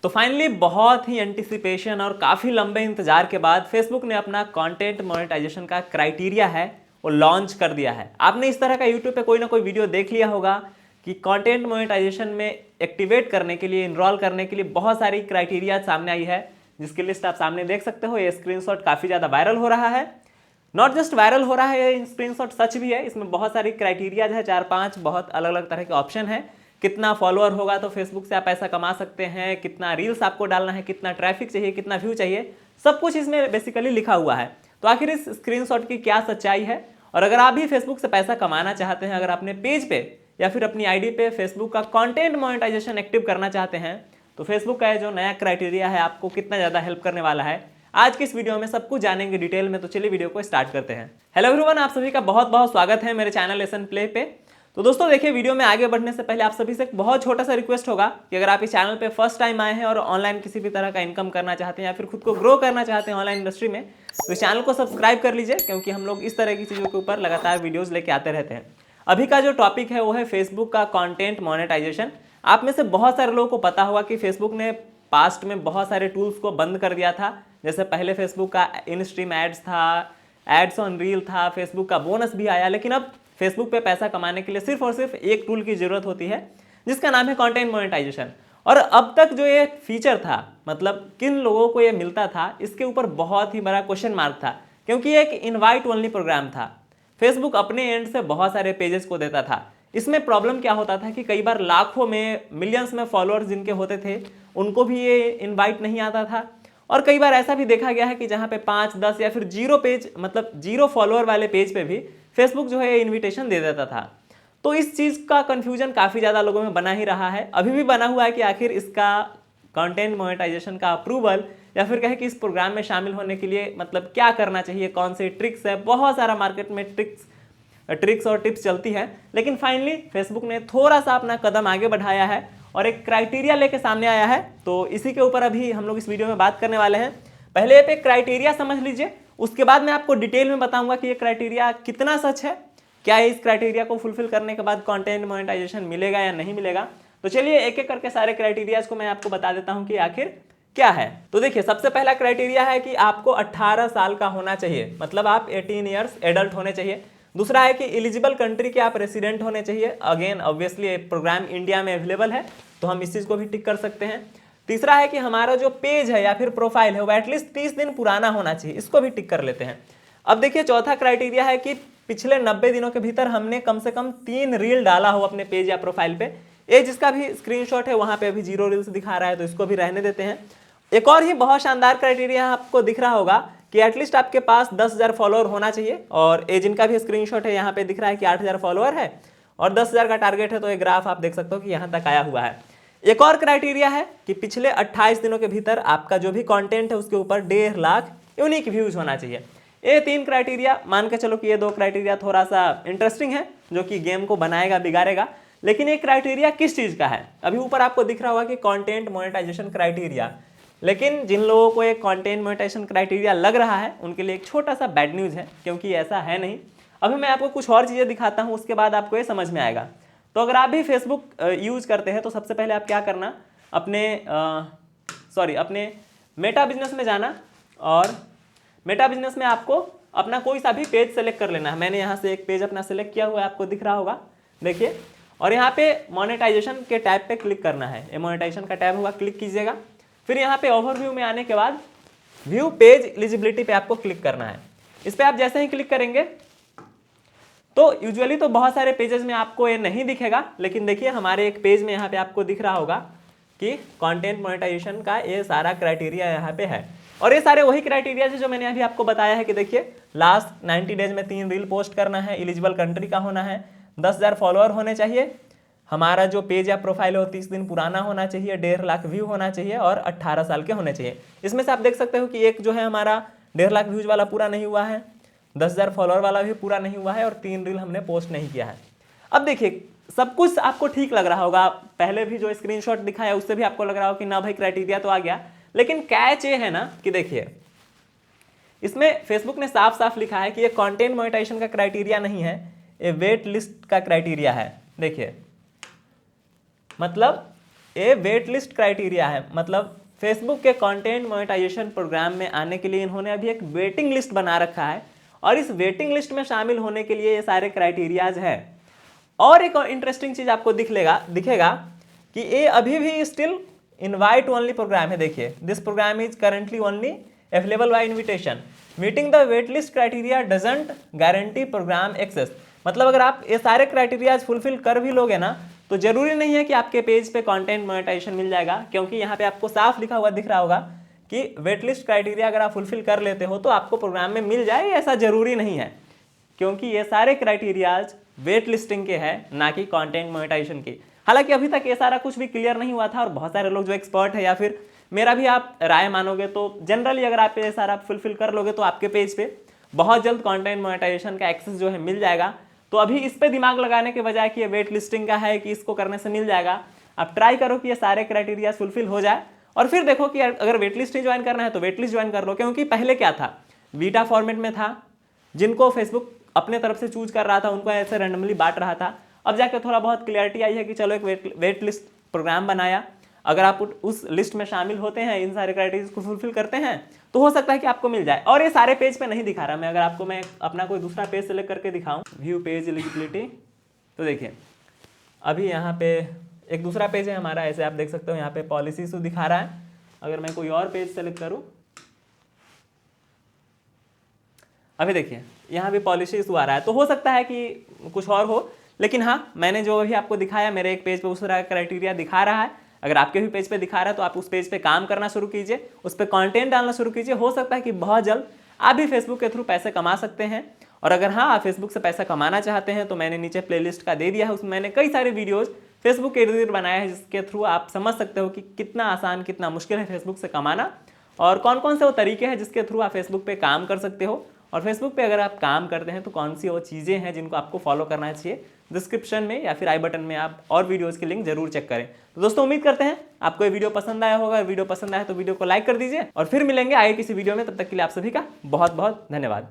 तो फाइनली बहुत ही एंटिसिपेशन और काफ़ी लंबे इंतजार के बाद फेसबुक ने अपना कंटेंट मोनेटाइजेशन का क्राइटेरिया है वो लॉन्च कर दिया है। आपने इस तरह का यूट्यूब पे कोई ना कोई वीडियो देख लिया होगा कि कंटेंट मोनेटाइजेशन में एक्टिवेट करने के लिए, इनरोल करने के लिए बहुत सारी क्राइटेरिया सामने आई है, जिसकी लिस्ट आप सामने देख सकते हो। ये स्क्रीनशॉट काफ़ी ज़्यादा वायरल हो रहा है। नॉट जस्ट वायरल हो रहा है, ये स्क्रीनशॉट सच भी है। इसमें बहुत सारी क्राइटेरियाज है, 4-5 बहुत अलग अलग तरह के ऑप्शन है। कितना फॉलोअर होगा तो फेसबुक से आप पैसा कमा सकते हैं, कितना रील्स आपको डालना है, कितना ट्रैफिक चाहिए, कितना व्यू चाहिए, सब कुछ इसमें बेसिकली लिखा हुआ है। तो आखिर इस स्क्रीनशॉट की क्या सच्चाई है, और अगर आप भी फेसबुक से पैसा कमाना चाहते हैं, अगर अपने पेज पे या फिर अपनी आईडी पे फेसबुक का कंटेंट मोनेटाइजेशन एक्टिव करना चाहते हैं, तो फेसबुक का जो नया क्राइटेरिया है आपको कितना ज़्यादा हेल्प करने वाला है, आज की इस वीडियो में सब कुछ जानेंगे डिटेल में। तो चलिए वीडियो को स्टार्ट करते हैं। हेलो एवरीवन, आप सभी का बहुत बहुत स्वागत है मेरे चैनल लेसन प्ले पे। तो दोस्तों देखिए, वीडियो में आगे बढ़ने से पहले आप सभी से एक बहुत छोटा सा रिक्वेस्ट होगा कि अगर आप इस चैनल पे फर्स्ट टाइम आए हैं और ऑनलाइन किसी भी तरह का इनकम करना चाहते हैं या फिर खुद को ग्रो करना चाहते हैं ऑनलाइन इंडस्ट्री में, तो इस चैनल को सब्सक्राइब कर लीजिए, क्योंकि हम लोग इस तरह की चीज़ों के ऊपर लगातार वीडियोज़ लेके आते रहते हैं। अभी का जो टॉपिक है वो है फेसबुक का कॉन्टेंट मोनेटाइजेशन। आप में से बहुत सारे लोगों को पता होगा कि फेसबुक ने पास्ट में बहुत सारे टूल्स को बंद कर दिया था। जैसे पहले फेसबुक का इन स्ट्रीम एड्स था, एड्स ऑन रील था, फेसबुक का बोनस भी आया। लेकिन अब फेसबुक पे पैसा कमाने के लिए सिर्फ और सिर्फ एक टूल की जरूरत होती है, जिसका नाम है कंटेंट मोनेटाइजेशन। और अब तक जो ये फीचर था, मतलब किन लोगों को ये मिलता था, इसके ऊपर बहुत ही बड़ा क्वेश्चन मार्क था, क्योंकि ये एक इनवाइट ओनली प्रोग्राम था। फेसबुक अपने एंड से बहुत सारे पेजेस को देता था। इसमें प्रॉब्लम क्या होता था कि कई बार लाखों में, मिलियंस में फॉलोअर्स जिनके होते थे, उनको भी ये इनवाइट नहीं आता था। और कई बार ऐसा भी देखा गया है कि जहाँ पे 5, 10 या फिर 0 पेज, मतलब 0 फॉलोअर वाले पेज पे भी फेसबुक जो है इनविटेशन दे देता था। तो इस चीज़ का कन्फ्यूजन काफ़ी ज़्यादा लोगों में बना ही रहा है, अभी भी बना हुआ है कि आखिर इसका कंटेंट मोनेटाइजेशन का अप्रूवल या फिर कहे कि इस प्रोग्राम में शामिल होने के लिए मतलब क्या करना चाहिए, कौन से ट्रिक्स है। बहुत सारा मार्केट में ट्रिक्स और टिप्स चलती है, लेकिन फाइनली फेसबुक ने थोड़ा सा अपना कदम आगे बढ़ाया है और एक क्राइटेरिया लेके सामने आया है। तो इसी के ऊपर अभी हम लोग इस वीडियो में बात करने वाले हैं। पहले ये पे क्राइटेरिया समझ लीजिए, उसके बाद मैं आपको डिटेल में बताऊंगा कि ये क्राइटेरिया कितना सच है, क्या इस क्राइटेरिया को फुलफिल करने के बाद कंटेंट मोनेटाइजेशन मिलेगा या नहीं मिलेगा। तो चलिए एक एक करके सारे क्राइटेरियाज को मैं आपको बता देता हूं कि आखिर क्या है। तो देखिए, सबसे पहला क्राइटेरिया है कि आपको 18 साल का होना चाहिए, मतलब आप 18 ईयर्स एडल्ट होने चाहिए। दूसरा है कि एलिजिबल कंट्री के आप रेसिडेंट होने चाहिए। अगेन ऑब्वियसली प्रोग्राम इंडिया में अवेलेबल है, तो हम इस चीज़ को भी टिक कर सकते हैं। तीसरा है कि हमारा जो पेज है या फिर प्रोफाइल है वो एटलीस्ट 30 दिन पुराना होना चाहिए, इसको भी टिक कर लेते हैं। अब देखिए, चौथा क्राइटेरिया है कि पिछले 90 दिनों के भीतर हमने कम से कम 3 रील डाला हो अपने पेज या प्रोफाइल पे। ये जिसका भी स्क्रीनशॉट है वहाँ पे अभी 0 रील्स दिखा रहा है, तो इसको भी रहने देते हैं। एक और ही बहुत शानदार क्राइटेरिया आपको दिख रहा होगा कि एटलीस्ट आपके पास 10,000 फॉलोअर होना चाहिए। और ये जिनका भी स्क्रीनशॉट है यहाँ पे दिख रहा है कि 8,000 फॉलोअर है और 10,000 का टारगेट है, तो ये ग्राफ आप देख सकते हो कि यहाँ तक आया हुआ है। एक और क्राइटेरिया है कि पिछले 28 दिनों के भीतर आपका जो भी कंटेंट है उसके ऊपर 1.5 लाख यूनिक व्यूज होना चाहिए। ये 3 क्राइटेरिया, मान के चलो कि ये 2 क्राइटेरिया थोड़ा सा इंटरेस्टिंग है, जो कि गेम को बनाएगा, बिगाड़ेगा। लेकिन ये क्राइटेरिया किस चीज़ का है? अभी ऊपर आपको दिख रहा होगा कि कंटेंट मोनेटाइजेशन क्राइटेरिया, लेकिन जिन लोगों को एक कंटेंट मोनेटाइजेशन क्राइटेरिया लग रहा है उनके लिए एक छोटा सा बैड न्यूज़ है, क्योंकि ऐसा है नहीं। अभी मैं आपको कुछ और चीज़ें दिखाता हूँ, उसके बाद आपको ये समझ में आएगा। तो अगर आप भी फेसबुक यूज करते हैं तो सबसे पहले आप क्या करना, अपने मेटा बिजनेस में जाना, और मेटा बिजनेस में आपको अपना कोई सा भी पेज सेलेक्ट कर लेना है। मैंने यहाँ से एक पेज अपना सेलेक्ट किया हुआ है, आपको दिख रहा होगा, देखिए। और यहाँ पे मोनेटाइजेशन के टैब पे क्लिक करना है, ये मोनेटाइजेशन का टैब होगा, क्लिक कीजिएगा। फिर यहाँ पे ओवरव्यू में आने के बाद व्यू पेज एलिजिबिलिटी पे आपको क्लिक करना है। इस पे आप जैसे ही क्लिक करेंगे तो यूजुअली तो बहुत सारे पेजेस में आपको ये नहीं दिखेगा, लेकिन देखिए हमारे एक पेज में यहाँ पे आपको दिख रहा होगा कि कंटेंट मोनेटाइजेशन का ये सारा क्राइटेरिया यहाँ पे है। और ये सारे वही क्राइटेरिया है जो मैंने अभी आपको बताया है कि देखिए, लास्ट 90 डेज में 3 रील पोस्ट करना है, एलिजिबल कंट्री का होना है, 10,000 फॉलोअर होने चाहिए, हमारा जो पेज या प्रोफाइल है वो 30 दिन पुराना होना चाहिए, 1.5 लाख व्यू होना चाहिए और 18 साल के होने चाहिए। इसमें से आप देख सकते हो कि एक जो है हमारा 1.5 लाख व्यूज वाला पूरा नहीं हुआ है, 10,000 फॉलोअर वाला भी पूरा नहीं हुआ है, और 3 रील हमने पोस्ट नहीं किया है। अब देखिए, सब कुछ आपको ठीक लग रहा होगा, पहले भी जो स्क्रीनशॉट दिखाया उससे भी आपको लग रहा होगा कि ना भाई क्राइटेरिया तो आ गया, लेकिन कैच ये है ना कि देखिए, इसमें फेसबुक ने साफ साफ लिखा है कि ये कंटेंट मोनेटाइजेशन का क्राइटेरिया नहीं है, ये वेट लिस्ट का क्राइटेरिया है। देखिए, मतलब ये वेट लिस्ट क्राइटेरिया है, मतलब फेसबुक के कंटेंट मोनेटाइजेशन प्रोग्राम में आने के लिए इन्होंने अभी एक वेटिंग लिस्ट बना रखा है और इस वेटिंग लिस्ट में शामिल होने के लिए ये सारे क्राइटेरियाज है। और एक इंटरेस्टिंग चीज आपको दिखेगा कि ये अभी भी स्टिल इनवाइट ओनली प्रोग्राम है। देखिए, this program is currently only available by invitation, meeting the wait list criteria doesn't guarantee program access. मतलब अगर आप ये सारे क्राइटेरियाज फुलफिल कर भी लोगे ना तो जरूरी नहीं है कि आपके पेज पे कंटेंट मोनेटाइजेशन मिल जाएगा, क्योंकि यहाँ पे आपको साफ लिखा हुआ दिख रहा होगा कि वेट लिस्ट क्राइटेरिया अगर आप फुलफिल कर लेते हो तो आपको प्रोग्राम में मिल जाए। ऐसा जरूरी नहीं है, क्योंकि ये सारे क्राइटेरियाज वेट लिस्टिंग के हैं, ना कि कंटेंट मोनेटाइजेशन के। हालांकि अभी तक ये सारा कुछ भी क्लियर नहीं हुआ था और बहुत सारे लोग जो एक्सपर्ट है या फिर मेरा भी आप राय मानोगे तो जनरली अगर आप ये सारा फुलफिल कर लोगे तो आपके पेज पे बहुत जल्द कंटेंट मोनेटाइजेशन का एक्सेस जो है मिल जाएगा। तो अभी इस पे दिमाग लगाने के बजाय कि ये वेट लिस्टिंग का है कि इसको करने से मिल जाएगा, आप ट्राई करो कि ये सारे क्राइटेरिया फुलफिल हो जाए और फिर देखो कि अगर वेट लिस्ट ही ज्वाइन करना है तो वेट लिस्ट ज्वाइन कर लो। क्योंकि पहले क्या था, बीटा फॉर्मेट में था, जिनको फेसबुक अपने तरफ से चूज कर रहा था उनको ऐसे रैंडमली बांट रहा था। अब जाके थोड़ा बहुत क्लियरिटी आई है कि चलो एक वेट लिस्ट प्रोग्राम बनाया, अगर आप उस लिस्ट में शामिल होते हैं, इन सारे क्राइटेरिया को फुलफिल करते हैं तो हो सकता है कि आपको मिल जाए। और ये सारे पेज पे नहीं दिखा रहा मैं, अगर आपको मैं अपना कोई दूसरा पेज सेलेक्ट करके दिखाऊं, व्यू पेज एलिजिबिलिटी, तो देखिए अभी यहाँ पे एक दूसरा पेज है हमारा, ऐसे आप देख सकते हो यहाँ पे पॉलिसीज दिखा रहा है। अगर मैं कोई और पेज सेलेक्ट करूँ, अभी देखिए यहाँ भी पॉलिसी इशू आ रहा है, तो हो सकता है कि कुछ और हो, लेकिन हाँ मैंने जो अभी आपको दिखाया मेरे एक पेज पे उस तरह का क्राइटेरिया दिखा रहा है। अगर आपके भी पेज पे दिखा रहा है तो आप उस पेज पे काम करना शुरू कीजिए, उस पर कंटेंट डालना शुरू कीजिए। हो सकता है कि बहुत जल्द आप भी फेसबुक के थ्रू पैसे कमा सकते हैं। और अगर हाँ आप फेसबुक से पैसा कमाना चाहते हैं तो मैंने नीचे प्लेलिस्ट का दे दिया है, उसमें मैंने कई सारे वीडियोज़ फेसबुक के इर्द-गिर्द बनाए हैं, जिसके थ्रू आप समझ सकते हो कि कितना आसान कितना मुश्किल है फेसबुक से कमाना और कौन कौन से वो तरीके हैं जिसके थ्रू आप फेसबुक पे काम कर सकते हो। और फेसबुक पे अगर आप काम करते हैं तो कौन सी वो चीज़ें हैं जिनको आपको फॉलो करना चाहिए, डिस्क्रिप्शन में या फिर आई बटन में आप और वीडियोस की लिंक जरूर चेक करें। तो दोस्तों उम्मीद करते हैं आपको ये वीडियो पसंद आया होगा। वीडियो पसंद आया तो वीडियो को लाइक कर दीजिए और फिर मिलेंगे आगे किसी वीडियो में। तब तक के लिए आप सभी का बहुत बहुत धन्यवाद।